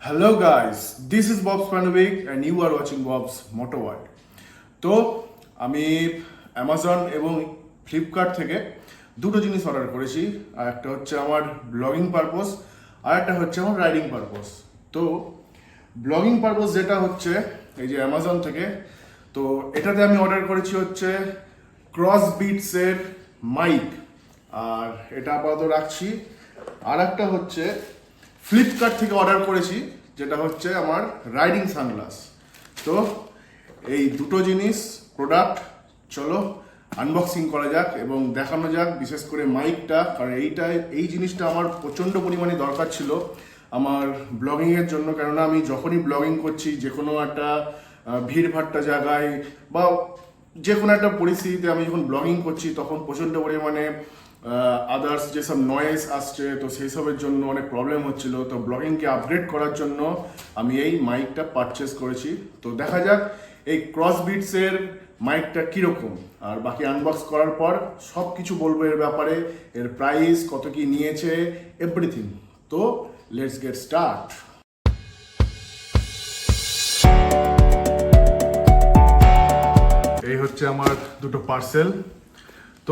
Hello guys, this is Bob's Panovik and you are watching Bob's Motor World. তো আমি Amazon এবং Flipkart থেকে দুটো জিনিস অর্ডার করেছি। আর একটা হচ্ছে আমার ব্লগিং পারপোজ আর একটা হচ্ছে আমার রাইডিং পারপোজ। তো ব্লগিং পারপোজ যেটা হচ্ছে এই যে অ্যামাজন থেকে, তো এটাতে আমি অর্ডার করেছি হচ্ছে ক্রস বিটসের মাইক, আর এটা আপাতত রাখছি। আর একটা হচ্ছে ফ্লিপকার্ট থেকে অর্ডার করেছি যেটা হচ্ছে আমার রাইডিং সানগ্লাস। তো এই দুটো জিনিস প্রোডাক্ট চলো আনবক্সিং করা যাক এবং দেখানো যাক, বিশেষ করে মাইকটা, কারণ এই জিনিসটা আমার প্রচণ্ড পরিমাণে দরকার ছিল আমার ব্লগিংয়ের জন্য। কেননা আমি যখনই ব্লগিং করছি যে কোনো একটা ভিড়ভাট্টা জায়গায় বা যে কোনো একটা পরিস্থিতিতে আমি যখন ব্লগিং করছি তখন প্রচণ্ড পরিমাণে আদার্স যেসব নয়েজ আসছে, তো সেই সবের জন্য অনেক প্রবলেম হচ্ছিল। তো ব্লগিংকে আপগ্রেড করার জন্য আমি এই মাইকটা পারচেস করেছি। তো দেখা যাক এই ক্রস বিটসের মাইকটা কীরকম, আর বাকি আনবক্স করার পর সব কিছু বলবো এর ব্যাপারে, এর প্রাইস কত কি নিয়েছে, এভরিথিং। তো লেটস গেট স্টার্ট। এই হচ্ছে আমার দুটো পার্সেল।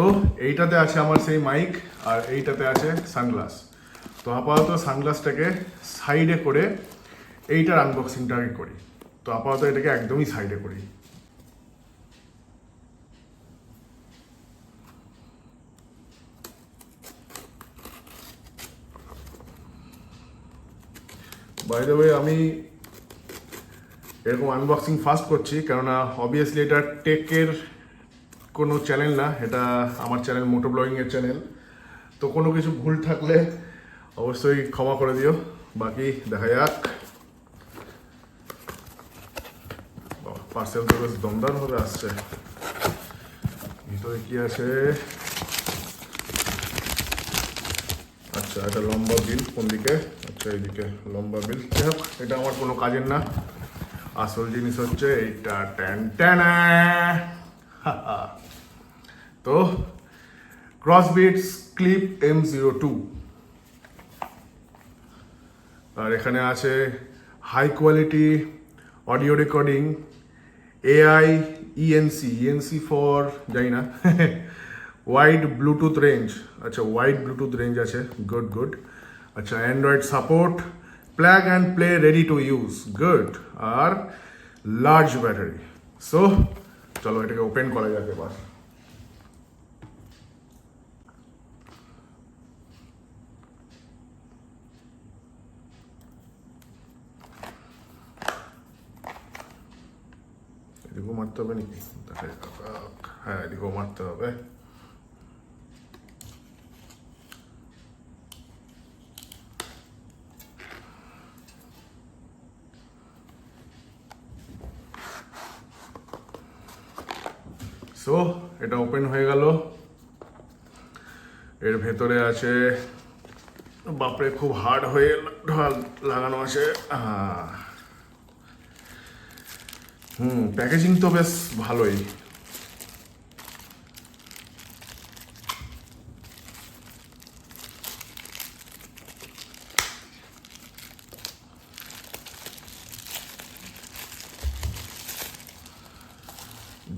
তো এইটাতে আছে আমার সেই মাইক আর এইটাতে আছে সানগ্লাস। তো আপাতত সানগ্লাসটাকে সাইডে করে এইটার আনবক্সিংটাকে করি। তো আপাতত এটাকে একদমই সাইডে করি। বাই দ্য ওয়ে, আমি এরকম আনবক্সিং ফার্স্ট করছি কেননা অবভিয়াসলি এটা টেকের কোনো চ্যানেল না, এটা আমার চ্যানেল মোটো ব্লগিংয়ের চ্যানেল। তো কোনো কিছু ভুল থাকলে অবশ্যই ক্ষমা করে দিও। বাকি দেখা যাক। পার্সেল তো বেশ দমদারভাবে আসছে। ভিতরে কি আছে? আচ্ছা, এটা লম্বা বিল কোন দিকে? আচ্ছা, এইদিকে লম্বা বিল। যাই হোক, এটা আমার কোনো কাজের না। আসল জিনিস হচ্ছে এইটা। ট্যান ট্যানা। তো ক্রসবিটস ক্লিপ M02, আর এখানে আছে high quality audio recording AI ENC for জানি না ওয়াইড ব্লুটুথ রেঞ্জ। আচ্ছা, ওয়াইড ব্লুটুথ রেঞ্জ আছে, গুড গুড। আচ্ছা, Android support, plug and play ready to use, good. আর লার্জ ব্যাটারি। সো চলো এটাকে ওপেন করা যাক এবার। এদিকেও মারতে হবে নাকি? হ্যাঁ, এদিকেও মারতে হবে। সো এটা ওপেন হয়ে গেল। এর ভেতরে আছে, বাপরে খুব হার্ড হয়ে লাগানো আছে। প্যাকেজিং তো বেশ ভালোই।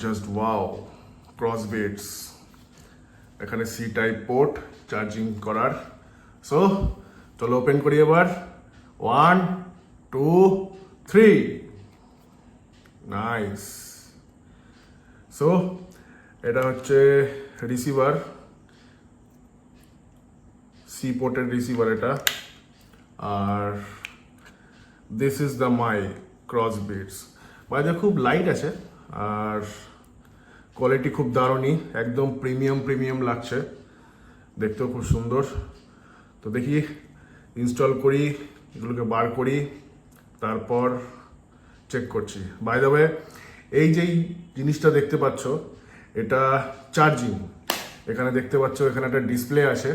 Just wow, Crossbeats. এখানে সি টাইপ পোর্ট চার্জিং করার। সো চলো ওপেন করি এবার। 1 2 3। নাইস। সো এটা হচ্ছে রিসিভার, সি পোর্টের রিসিভার এটা। আর দিস ইজ দ্য মাই ক্রসবিটস। বাইরে খুব লাইট আছে আর কোয়ালিটি খুব দারুণই, একদম প্রিমিয়াম লাগছে, দেখতেও খুব সুন্দর। তো দেখি ইনস্টল করি, এগুলোকে বার করি, তারপর চেক করছি। বাই দ্য ওয়ে, এই যেই জিনিসটা দেখতে পাচ্ছ এটা চার্জিং। এখানে দেখতে পাচ্ছ এখানে একটা ডিসপ্লে আছে।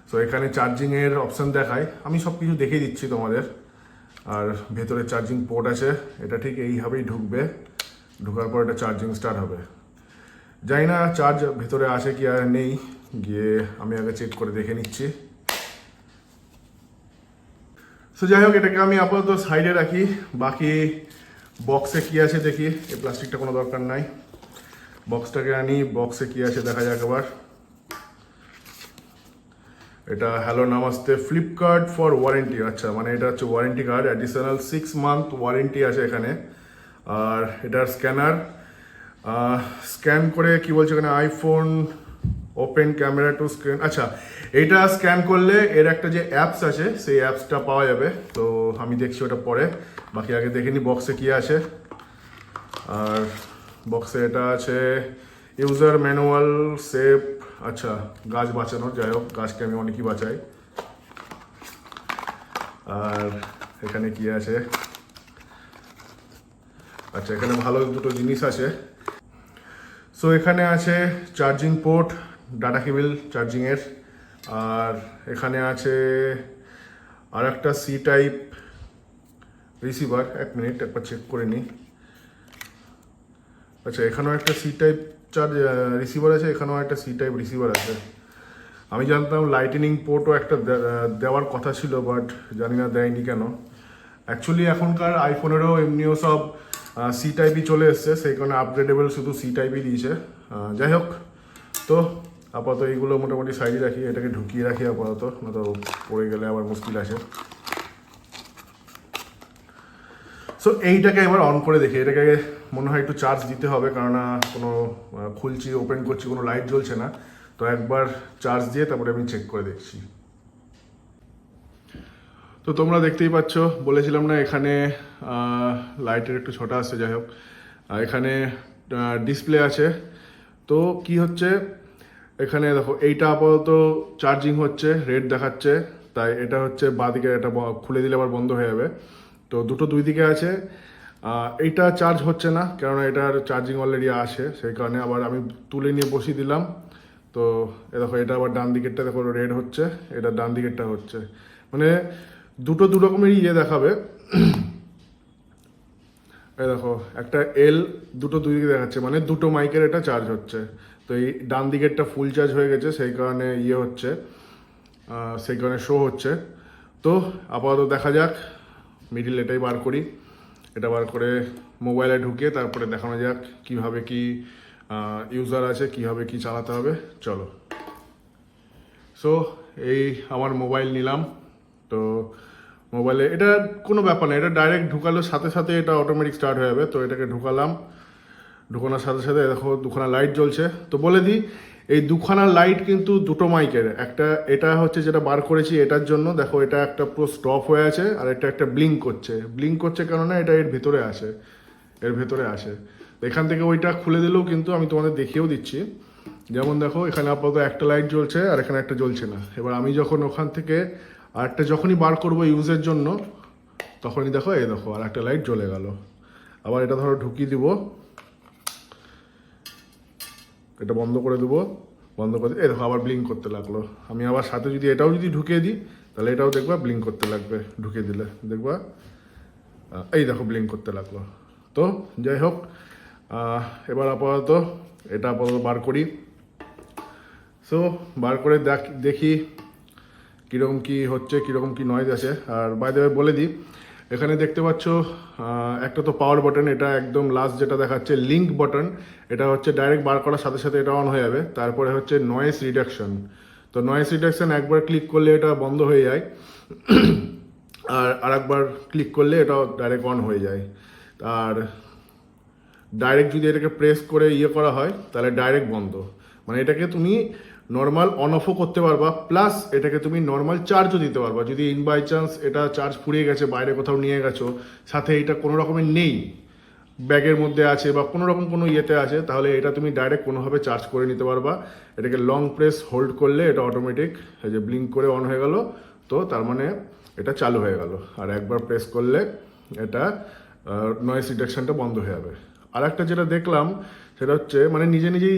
সো এখানে চার্জিংয়ের অপশান দেখায়, আমি সব কিছু দেখিয়ে দিচ্ছি তোমাদের। আর ভেতরে চার্জিং পোর্ট আছে, এটা ঠিক এইভাবেই ঢুকবে, ঢোকার পর এটা চার্জিং স্টার্ট হবে। জানি না চার্জ ভেতরে আসে কি আর নেই, গিয়ে আমি আগে চেক করে দেখে নিচ্ছি। সো যাই হোক, এটাকে আমি আপাতত সাইডে রাখি। বাকি বক্সে কি আছে দেখি। এই প্লাস্টিকটা কোনো দরকার নাই, বক্সটাকে আনি। বক্সে কি আছে দেখা যাক আবার। এটা hello namaste Flipkart for warranty. আচ্ছা, মানে এটা হচ্ছে warranty card, additional 6 month warranty আছে এখানে। আর এটার স্ক্যানার, স্ক্যান করে কি বলছে এখানে, iPhone open camera to screen. আচ্ছা, এইটা স্ক্যান করলে এর একটা যে অ্যাপস আছে সেই অ্যাপসটা পাওয়া যাবে। তো আমি দেখছি ওটা পরে, বাকি আগে দেখে নিই বক্সে কী আছে। আর বক্সে এটা আছে ইউজার ম্যানুয়াল সেভ। আচ্ছা, গাছ বাঁচানোর, যাই হোক গাছকে আমি অনেকই বাঁচাই। আর এখানে কি আছে, আচ্ছা এখানে ভালো দুটো জিনিস আছে। সো এখানে আছে চার্জিং পোর্ট, ডাটা কেবল চার্জিংয়ের। আর এখানে আছে আর একটা সি টাইপ রিসিভার। এক মিনিট একবার চেক করে নিই। আচ্ছা, এখানেও একটা সি টাইপ রিসিভার আছে, এখানেও একটা সি টাইপ রিসিভার আছে। আমি জানতাম লাইটেনিং পোর্টও একটা দেওয়ার কথা ছিল, বাট জানি না দেয়নি কেন। অ্যাকচুয়ালি এখনকার আইফোনেরও এমনিও সব সি টাইপই চলে এসছে, সেই কারণে আপগ্রেডেবল শুধু সি টাইপই দিয়েছে। যাই হোক, তো আপাতত এইগুলো মোটামুটি সাইডে রাখি, এটাকে ঢুকিয়ে রাখি আপাতত, না তো পড়ে গেলে আবার মুশকিল আছে। সো এইটাকে এবার অন করে দেখি। এটাকে মনে হয় একটু চার্জ দিতে হবে, কেননা কোনো খুলছি ওপেন করছি কোনো লাইট জ্বলছে না। তো একবার চার্জ দিয়ে তারপরে আমি চেক করে দেখছি। তো তোমরা দেখতেই পাচ্ছ, বলেছিলাম না এখানে লাইটের একটু ছোটা আসছে। যাই হোক, এখানে ডিসপ্লে আছে। তো কি হচ্ছে এখানে দেখো, এইটা আপাতত চার্জিং হচ্ছে, রেড দেখাচ্ছে। তাই এটা হচ্ছে বাঁদিকে, এটা খুলে দিলে আবার বন্ধ হয়ে যাবে। তো দুটো দুই দিকে আছে। এইটা চার্জ হচ্ছে না, কেননা এটার চার্জিং অলরেডি আসে, সেই কারণে আবার আমি তুলে নিয়ে বসিয়ে দিলাম। তো এ দেখো, এটা আবার ডান দিকেরটা দেখো রেড হচ্ছে, এটা ডান দিকেরটা হচ্ছে, মানে দুটো দু রকমেরই ইয়ে দেখাবে। এই দেখো, একটা এল, দুটো দুই দিকে দেখাচ্ছে, মানে দুটো মাইকের এটা চার্জ হচ্ছে। তো এই ডান দিকেরটা ফুল চার্জ হয়ে গেছে, সেই কারণে ইয়ে হচ্ছে, সেই কারণে শো হচ্ছে। তো আপাতত দেখা যাক, মিডিল এটাই বার করি। এটা বার করে মোবাইলে ঢুকিয়ে তারপরে দেখানো যাক কিভাবে কি ইউজার আছে, কিভাবে কি চালাতে হবে। চলো। সো এই আমার মোবাইল নিলাম। তো মোবাইলে এটা কোনো ব্যাপার না, এটা ডাইরেক্ট ঢুকালোর সাথে সাথে এটা অটোমেটিক স্টার্ট হয়ে যাবে। তো এটাকে ঢুকালাম, ঢুকানোর সাথে সাথে দেখো দুখানা লাইট জ্বলছে। তো বলে দিই, এই দুখানা লাইট কিন্তু দুটো মাইকের। একটা এটা হচ্ছে যেটা বার করেছি এটার জন্য, দেখো এটা একটা পুরো স্টপ হয়ে আছে, আর এটা একটা ব্লিঙ্ক করছে। ব্লিঙ্ক করছে কেননা এটা এর ভেতরে আসে, এর ভেতরে আসে। এখান থেকে ওইটা খুলে দিলেও কিন্তু আমি তোমাদের দেখিয়েও দিচ্ছি। যেমন দেখো, এখানে আপাতত একটা লাইট জ্বলছে আর এখানে একটা জ্বলছে না। এবার আমি যখন ওখান থেকে আরেকটা যখনই বার করবো ইউজের জন্য, তখনই দেখো এই দেখো আর একটা লাইট জ্বলে গেল। আবার এটা ধরো ঢুকিয়ে দিব, এটা বন্ধ করে দেবো, বন্ধ করে এই দেখো আবার ব্লিঙ্ক করতে লাগলো। আমি আবার সাথে যদি এটাও যদি ঢুকিয়ে দিই, তাহলে এটাও দেখবা ব্লিঙ্ক করতে লাগবে। ঢুকিয়ে দিলে দেখবা এই দেখো ব্লিঙ্ক করতে লাগলো। তো যাই হোক, এবার আপাতত এটা আপাতত বার করি। সো বার করে দেখি কীরকম কী হচ্ছে, কীরকম কী নয়েজ আছে। আর বাই দ্য ওয়ে বলে দিই, এখানে দেখতে পাচ্ছ একটা তো পাওয়ার বাটন, এটা একদম লাস্ট যেটা দেখাচ্ছে লিঙ্ক বাটন, এটা হচ্ছে ডাইরেক্ট বার করার সাথে সাথে এটা অন হয়ে যাবে। তারপরে হচ্ছে নয়েজ রিডাকশন। তো নয়েজ রিডাকশন একবার ক্লিক করলে এটা বন্ধ হয়ে যায়, আর আরেকবার ক্লিক করলে এটা ডাইরেক্ট অন হয়ে যায়। আর ডাইরেক্ট যদি এটাকে প্রেস করে ইয়ে করা হয় তাহলে ডাইরেক্ট বন্ধ। মানে এটাকে তুমি নর্মাল অন অফও করতে পারবা, প্লাস এটাকে তুমি নর্মাল চার্জও দিতে পারবা। যদি ইন বাই চান্স এটা চার্জ ফুরিয়ে গেছে, বাইরে কোথাও নিয়ে গেছো, সাথে এটা কোনো রকমের নেই, ব্যাগের মধ্যে আছে বা কোনো রকম কোনো ইয়েতে আছে, তাহলে এটা তুমি ডাইরেক্ট কোনোভাবে চার্জ করে নিতে পারবা। এটাকে লং প্রেস হোল্ড করলে এটা অটোমেটিক এই যে ব্লিঙ্ক করে অন হয়ে গেল। তো তার মানে এটা চালু হয়ে গেল। আর একবার প্রেস করলে এটা নয়েজ রিডাকশনটা বন্ধ হয়ে যাবে। আর একটা যেটা দেখলাম সেটা হচ্ছে, মানে নিজে নিজেই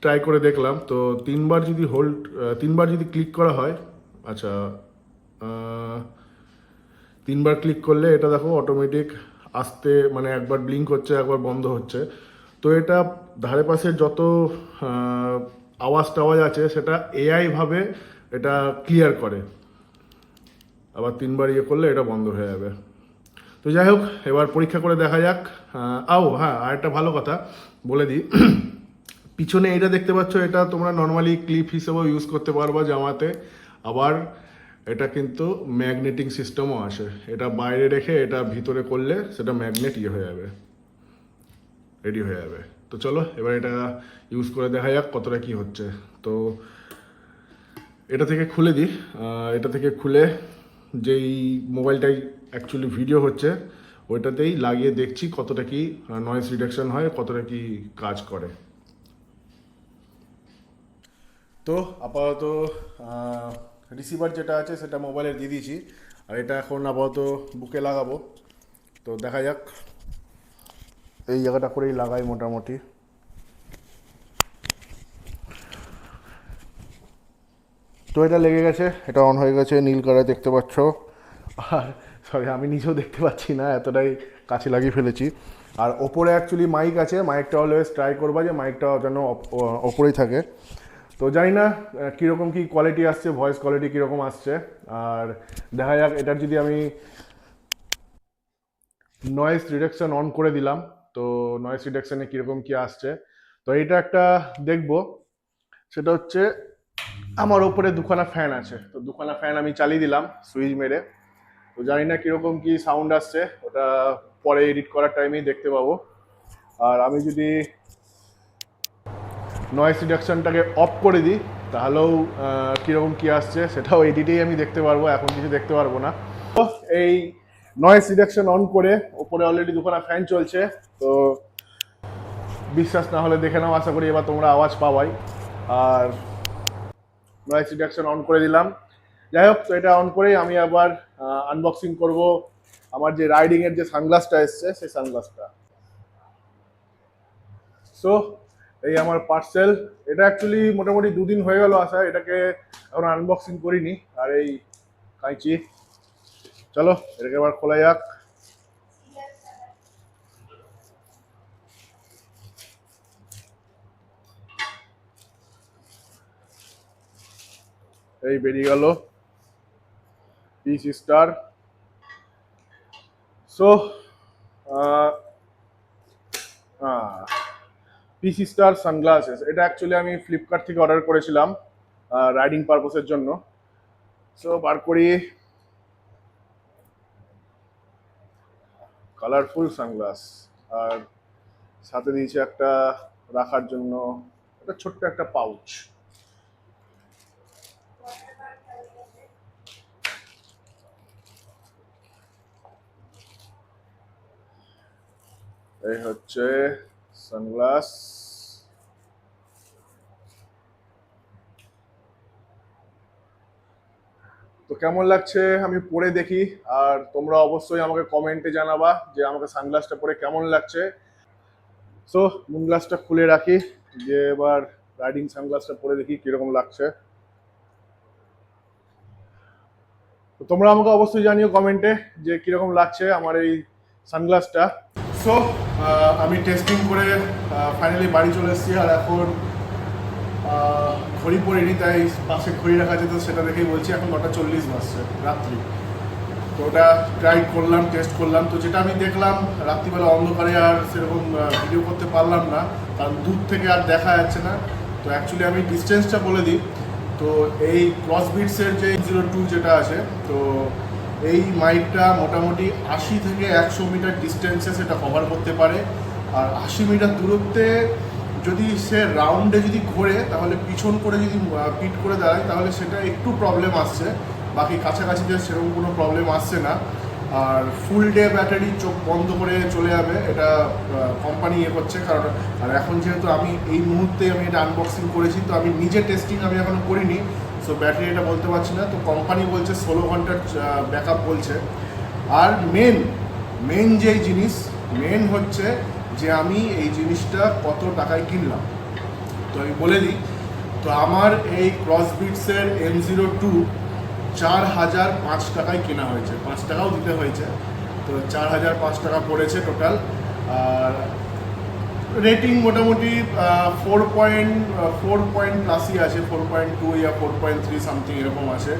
ট্রাই করে দেখলাম। তো তিনবার যদি ক্লিক করা হয়, আচ্ছা তিনবার ক্লিক করলে এটা দেখো অটোমেটিক আস্তে, মানে একবার ব্লিঙ্ক হচ্ছে একবার বন্ধ হচ্ছে। তো এটা ধারে পাশে যত আওয়াজ টাওয়াজ আছে সেটা এআই ভাবে এটা ক্লিয়ার করে। আবার 3বার ইয়ে করলে এটা বন্ধ হয়ে যাবে। তো যাই হোক, এবার পরীক্ষা করে দেখা যাক। হ্যাঁ, আর একটা ভালো কথা বলে দিই, পিছনে এটা দেখতে পাচ্ছ, এটা তোমরা নর্মালি ক্লিপ হিসেবেও ইউজ করতে পারবা জামাতে। আবার এটা কিন্তু ম্যাগনেটিং সিস্টেমও আসে, এটা বাইরে রেখে এটা ভিতরে করলে সেটা ম্যাগনেট ইয়ে হয়ে যাবে, রেডি হয়ে যাবে। তো চলো এবার এটা ইউজ করে দেখা যাক কতটা কি হচ্ছে। তো এটা থেকে খুলে দিই, এটা থেকে খুলে যেই মোবাইলটাই অ্যাকচুয়ালি ভিডিও হচ্ছে ওইটাতেই লাগিয়ে দেখছি কতটা কি নয়েজ রিডাকশন হয়, কতটা কি কাজ করে। তো আপাতত রিসিভার যেটা আছে সেটা মোবাইলে দিয়ে দিয়েছি, আর এটা এখন আপাতত বুকে লাগাবো। তো দেখা যাক, এই জায়গাটা করেই লাগাই মোটামুটি। তো এটা লেগে গেছে, এটা অন হয়ে গেছে, নীল কালার দেখতে পাচ্ছ। আর সরি, আমি নিজেও দেখতে পাচ্ছি না, এতটাই কাছে লাগিয়ে ফেলেছি। আর ওপরে অ্যাকচুয়ালি মাইক আছে, মাইকটা অলওয়েজ ট্রাই করবা যে মাইকটা যেন ওপরেই থাকে। তো জানি না কীরকম কী কোয়ালিটি আসছে, ভয়েস কোয়ালিটি কীরকম আসছে। আর দেখা যাক, এটার যদি আমি নয়েজ রিডাকশন অন করে দিলাম, তো নয়েজ রিডাকশনে কীরকম কী আসছে। তো এইটা একটা দেখবো, সেটা হচ্ছে আমার ওপরে দুখানা ফ্যান আছে, তো দুখানা ফ্যান আমি চালিয়ে দিলাম সুইচ মেরে। তো জানি না কীরকম কী সাউন্ড আসছে, ওটা পরে এডিট করার টাইমেই দেখতে পাবো। আর আমি যদি নয়েজ রিডাকশনটাকে অফ করে দিই তাহলেও কীরকম কী আসছে সেটাও এডিটেই আমি দেখতে পারবো, এখন কিছু দেখতে পারবো না। তো এই নয়েজ রিডাকশন অন করে, ওপরে অলরেডি দুখানা ফ্যান চলছে, তো বিশ্বাস না হলে দেখে নাও, আশা করি এবার তোমরা আওয়াজ পাওয়াই। আর নয়েজ রিডাকশন অন করে দিলাম। যাই হোক, তো এটা অন করেই আমি আবার আনবক্সিং করব আমার যে রাইডিংয়ের যে সানগ্লাসটা এসছে সেই সানগ্লাসটা। সো এই আমার পার্সেল, এটা অ্যাকচুয়ালি মোটামুটি 2 দিন হয়ে গেল আসা, এটাকে এখন আনবক্সিং করিনি। আর এই কাঁচি, চলো এটাকে আবার খোলা যাক। এই বেরিয়ে গেল piece star. So piece star sunglasses, এটা অ্যাকচুয়ালি আমি ফ্লিপকার্ট থেকে অর্ডার করেছিলাম রাইডিং পারপোসের জন্য। সো বার করি, কালারফুল সানগ্লাস, আর সাথে দিয়েছে একটা রাখার জন্য একটা ছোট্ট একটা পাউচ। এই হচ্ছে সানগ্লাস। তো কেমন লাগছে আমি পরে দেখি, আর তোমরা অবশ্যই আমাকে কমেন্টে জানাবা যে আমাকে সানগ্লাসটা পরে কেমন লাগছে। সো মুনগ্লাসটা খুলে রাখি, যে এবার রাইডিং সানগ্লাসটা পরে দেখি কিরকম লাগছে। তো তোমরা আমাকে অবশ্যই জানিও কমেন্টে যে কিরকম লাগছে আমার এই সানগ্লাসটা। সো আমি টেস্টিং করে ফাইনালি বাড়ি চলে এসেছি। আর এখন ঘড়ি পড়িনি, তাই পাশে ঘড়ি রাখা যেত সেটা দেখেই বলছি, এখন 9:40 বাজছে রাত্রি। তো ওটা ট্রাই করলাম, টেস্ট করলাম। তো যেটা আমি দেখলাম, রাত্রিবেলা অন্ধকারে আর সেরকম ভিডিও করতে পারলাম না, কারণ দূর থেকে আর দেখা যাচ্ছে না। তো অ্যাকচুয়ালি আমি ডিস্টেন্সটা বলে দিই। তো এই ক্রসবিটসের যে 02 যেটা আছে, তো এই মাইকটা মোটামুটি 80 থেকে 100 মিটার ডিস্টেন্সে সেটা কভার করতে পারে। আর 80 মিটার দূরত্বে যদি সে রাউন্ডে যদি ঘোরে, তাহলে পিছন করে যদি পিট করে দাঁড়ায় তাহলে সেটা একটু প্রবলেম আসছে, বাকি কাছাকাছিতে সেরকম কোনো প্রবলেম আসছে না। আর ফুল ডে ব্যাটারি চোখ বন্ধ করে চলে যাবে, এটা কোম্পানি ইয়ে করছে। কারণ আর এখন যেহেতু আমি এই মুহূর্তে আমি এটা আনবক্সিং করেছি, তো আমি নিজে টেস্টিং আমি এখনও করিনি, সো ব্যাটারি এটা বলতে পারছি না। তো কোম্পানি বলছে 16 ঘন্টার ব্যাকআপ বলছে। আর মেন যেই জিনিস মেন হচ্ছে যে আমি এই জিনিসটা কত টাকায় কিনলাম। তো আমি বলে দিই, তো আমার এই ক্রসবিটসের M02 4005 টাকায় কেনা হয়েছে, 5 টাকাও দিতে হয়েছে। তো 4005 টাকা পড়েছে টোটাল। আর রেটিং মোটামুটি 4 পয়েন্ট প্লাসই আছে, 4.2 ইয়া 4.3 সামথিং এরকম আছে।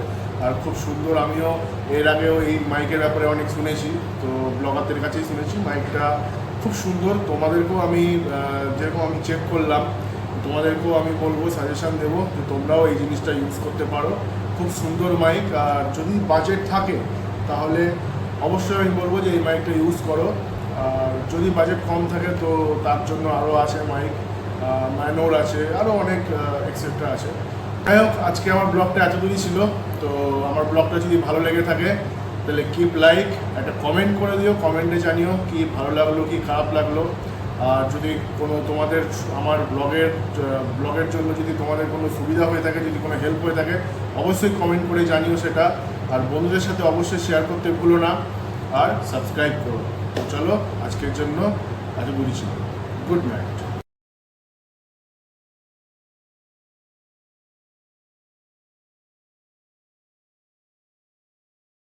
আর খুব সুন্দর। আমিও এর আগেও এই মাইকের ব্যাপারে অনেক শুনেছি, তো ব্লগারদের কাছেই শুনেছি মাইকটা খুব সুন্দর। তোমাদেরকেও আমি যেরকম আমি চেক করলাম, তোমাদেরকেও আমি বলবো, সাজেশান দেবো যে তোমরাও এই জিনিসটা ইউজ করতে পারো। খুব সুন্দর মাইক। আর যদি বাজেট থাকে তাহলে অবশ্যই আমি বলবো যে এই মাইকটা ইউজ করো। আর যদি বাজেট কম থাকে তো তার জন্য আরও আছে মাইক, ম্যানোর আছে, আরও অনেক এক্সেট্রা আছে। যাই হোক, আজকে আমার ব্লগটা এতদূরই ছিল। তো আমার ব্লগটা যদি ভালো লেগে থাকে তাহলে কিপ লাইক, একটা কমেন্ট করে দিও, কমেন্টে জানিও কি ভালো লাগলো কি খারাপ লাগলো। আর যদি কোনো তোমাদের আমার ব্লগের জন্য যদি তোমাদের কোনো সুবিধা হয়ে থাকে, যদি কোনো হেল্প হয়ে থাকে, অবশ্যই কমেন্ট করে জানিও সেটা। আর বন্ধুদের সাথে অবশ্যই শেয়ার করতে ভুলো না, আর সাবস্ক্রাইব করো। তো চলো, আজকের জন্য এতদূরই ছিল। Good night.